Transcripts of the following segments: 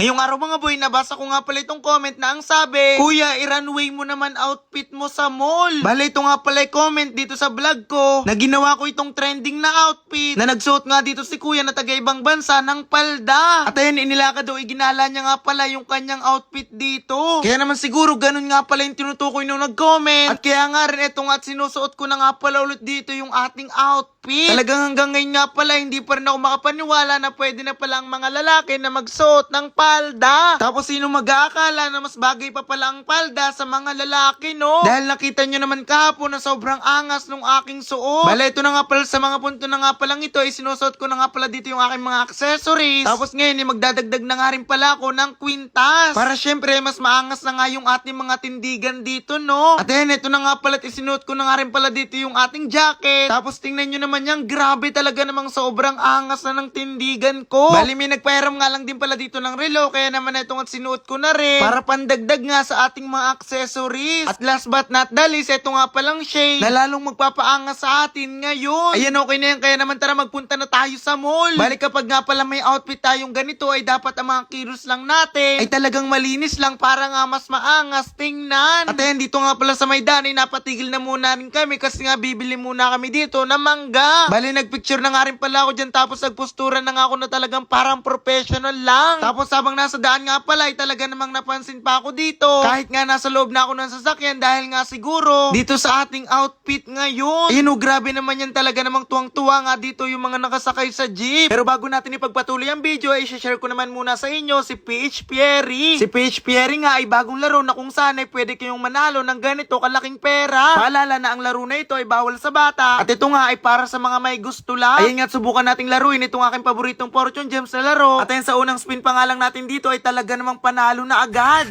Ngayong araw mga boy, nabasa ko nga pala itong comment na ang sabi, Kuya, i-runway mo naman outfit mo sa mall. Bale, ito nga pala yung comment dito sa vlog ko na ginawa ko itong trending na outfit na nagsuot nga dito si Kuya na taga ibang bansa ng palda. At ayun, inilakad daw, iginala niya nga pala yung kanyang outfit dito. Kaya naman siguro ganun nga pala yung tinutukoy nung nag-comment. At kaya nga rin ito nga at sinusuot ko na nga pala ulit dito yung ating outfit. Talagang hanggang ngayon nga pala hindi pa rin ako makapaniwala na pwede na pala ang mga lalaki na magsuot ng palda. Tapos sino mag-aakala na mas bagay pa pala ang palda sa mga lalaki, no? Dahil nakita nyo naman kahapon na sobrang angas nung aking suot. Bale, ito na nga pala sa mga punto na nga palang ito ay sinusuot ko na nga pala dito yung aking mga accessories. Tapos ngayon magdadagdag na nga rin pala ako ng kwintas. Para syempre mas maangas na nga yung ating mga tindigan dito, no? At then ito na nga pala at isinuot ko na nga rin pala dito yung ating jacket. Tapos tingnan nyo naman yan, grabe talaga namang sobrang angas na ng tindigan ko. Bali, may nagpairam nga lang din pala dito ng relo, kaya naman itong at sinuot ko na rin para pandagdag nga sa ating mga accessories. At last but not the least, ito nga palang shade na lalong magpapaangas sa atin ngayon. Ayan, okay na yan, kaya naman tara magpunta na tayo sa mall. Bali, kapag nga pala may outfit tayong ganito ay dapat ang mga kilos lang natin ay talagang malinis lang para nga mas maangas tingnan. At ayan, dito nga pala sa Maidan ay napatigil na muna rin kami kasi nga bibili muna kami dito na mangga. Bali, nagpicture na nga rin pala ako dyan tapos nagpostura na nga ako na talagang parang professional lang. Tapos habang nasa daan nga pala ay talaga namang napansin pa ako dito. Kahit nga nasa loob na ako ng sasakyan dahil nga siguro dito sa ating outfit ngayon. Ayun, grabe naman yan, talaga namang tuwang-tuwa nga dito yung mga nakasakay sa jeep. Pero bago natin ipagpatuloy ang video ay share ko naman muna sa inyo si PH Pierre. Si PH Pierre nga ay bagong laro na kung saan ay pwede kayong manalo ng ganito kalaking pera. Paalala na ang laro na ito ay bawal sa bata. At ito nga ay para sa mga may gusto lang. Ayun nga, subukan nating laruin itong aking paboritong Fortune Gems na laro. At ayun, sa unang spin pa nga lang natin dito ay talaga namang panalo na agad.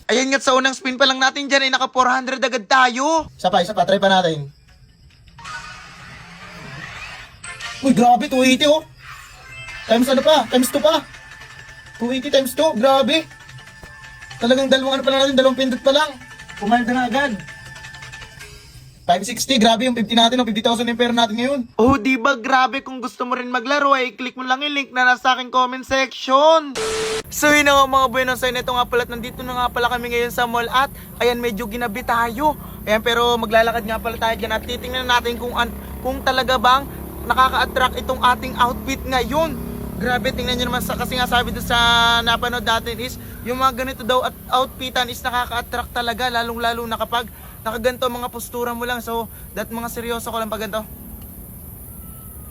Ayan nga, sa unang spin pa lang natin dyan ay naka 400 agad tayo. Isa pa, try pa natin. Uy, grabe, 280 oh. Times ano pa? Times 2 pa. 280 times 2, grabe. Talagang dalawang ano pa lang natin, dalawang pindot pa lang. Pumalda na agad. 560, grabe yung 50 natin, 50,000 yung pera natin ngayon. Oh, diba grabe, kung gusto mo rin maglaro ay click mo lang yung link na nasa aking comment section. So yun na nga mga buenos, so ito nga pala, nandito na nga pala kami ngayon sa mall at ayan, medyo ginabi tayo. Ayan, pero maglalakad nga pala tayo dyan at titingnan natin kung talaga bang nakaka-attract itong ating outfit ngayon. Grabe, tingnan nyo naman, kasi nga sabi doon sa napanood natin is yung mga ganito daw at outfitan is nakaka-attract talaga, lalong-lalo na kapag nakaganto mga postura mo lang. So that mga seryoso ko lang pag ganito.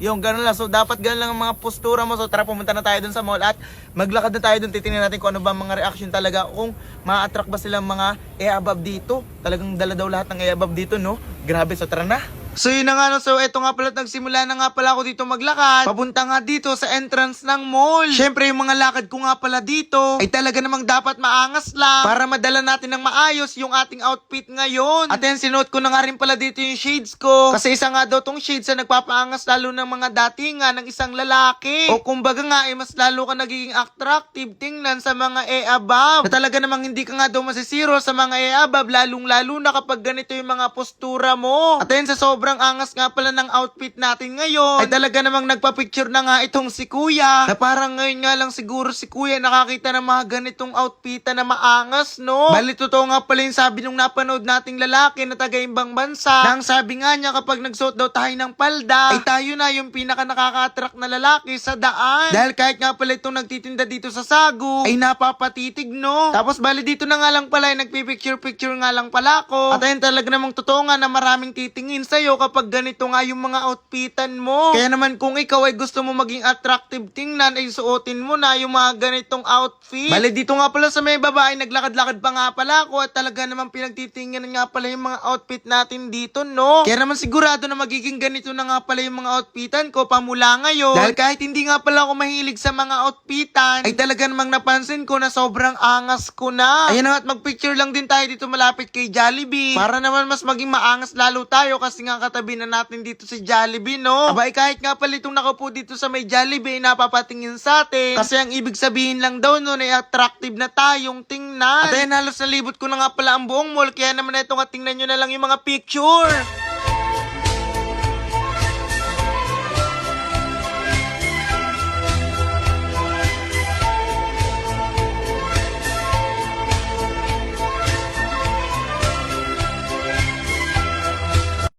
Yung gano'n lang. So dapat gano'n lang ang mga postura mo. So tara, pumunta na tayo dun sa mall at maglakad na tayo dun. Titingnan natin kung ano ba mga reaction talaga, kung ma-attract ba silang mga e-above dito. Talagang dala daw lahat ng e-above dito, no? Grabe, so tara na. So yun na nga, no? So eto nga pala, nagsimula na nga pala ako dito maglakad. Papunta nga dito sa entrance ng mall. Syempre yung mga lakad ko nga pala dito ay talaga namang dapat maangas lang para madala natin ng maayos yung ating outfit ngayon. At yan, sinuot ko na nga rin pala dito yung shades ko. Kasi isa nga daw tong shades na nagpapaangas lalo ng mga datingan ng isang lalaki. O kumbaga nga ay mas lalo ka nagiging attractive tingnan sa mga e-above. Na talaga namang hindi ka nga daw masisiro sa mga e-above, lalong-lalo na kapag ganito yung mga postura mo. At yan, sa sobrang angas nga pala ng outfit natin ngayon ay talaga namang nagpa-picture na nga itong si Kuya, na parang ngayon nga lang siguro si Kuya nakakita ng mga ganitong outfitan na maangas, no? Bali, totoo nga pala yung sabi nung napanood nating lalaki na taga-ibang bansa, na ang sabi nga niya kapag nagsuot daw tayo ng palda ay tayo na yung pinaka nakaka-attract na lalaki sa daan. Dahil kahit nga pala itong nagtitinda dito sa Sagu ay napapatitig, no? Tapos bali, dito na nga lang pala ay nagpipicture-picture nga lang pala ako. At ayun, talaga namang totoo nga na maraming titingin sa'yo kapag ganito nga yung mga outfitan mo. Kaya naman kung ikaw ay gusto mo maging attractive tingnan ay suotin mo na yung mga ganitong outfit. Bale, dito nga pala sa may babae, naglakad-lakad pa nga pala ako at talaga namang pinagtitingnan nga pala yung mga outfit natin dito, no? Kaya naman sigurado na magiging ganito na nga pala yung mga outfitan ko pamula ngayon. Dahil kahit hindi nga pala ako mahilig sa mga outfitan ay talaga namang napansin ko na sobrang angas ko na. Ayan na nga, at magpicture lang din tayo dito malapit kay Jollibee para naman mas maging maangas lalo tayo kasi nga katabi na natin dito si Jollibee, no? Abay, kahit nga pala itong nakaupo dito sa may Jollibee, napapatingin sa atin. Kasi ang ibig sabihin lang daw nun ay attractive na tayong tingnan. At ayun, halos nalibot ko na nga pala ang buong mall. Kaya naman ito nga, tingnan nyo na lang yung mga picture.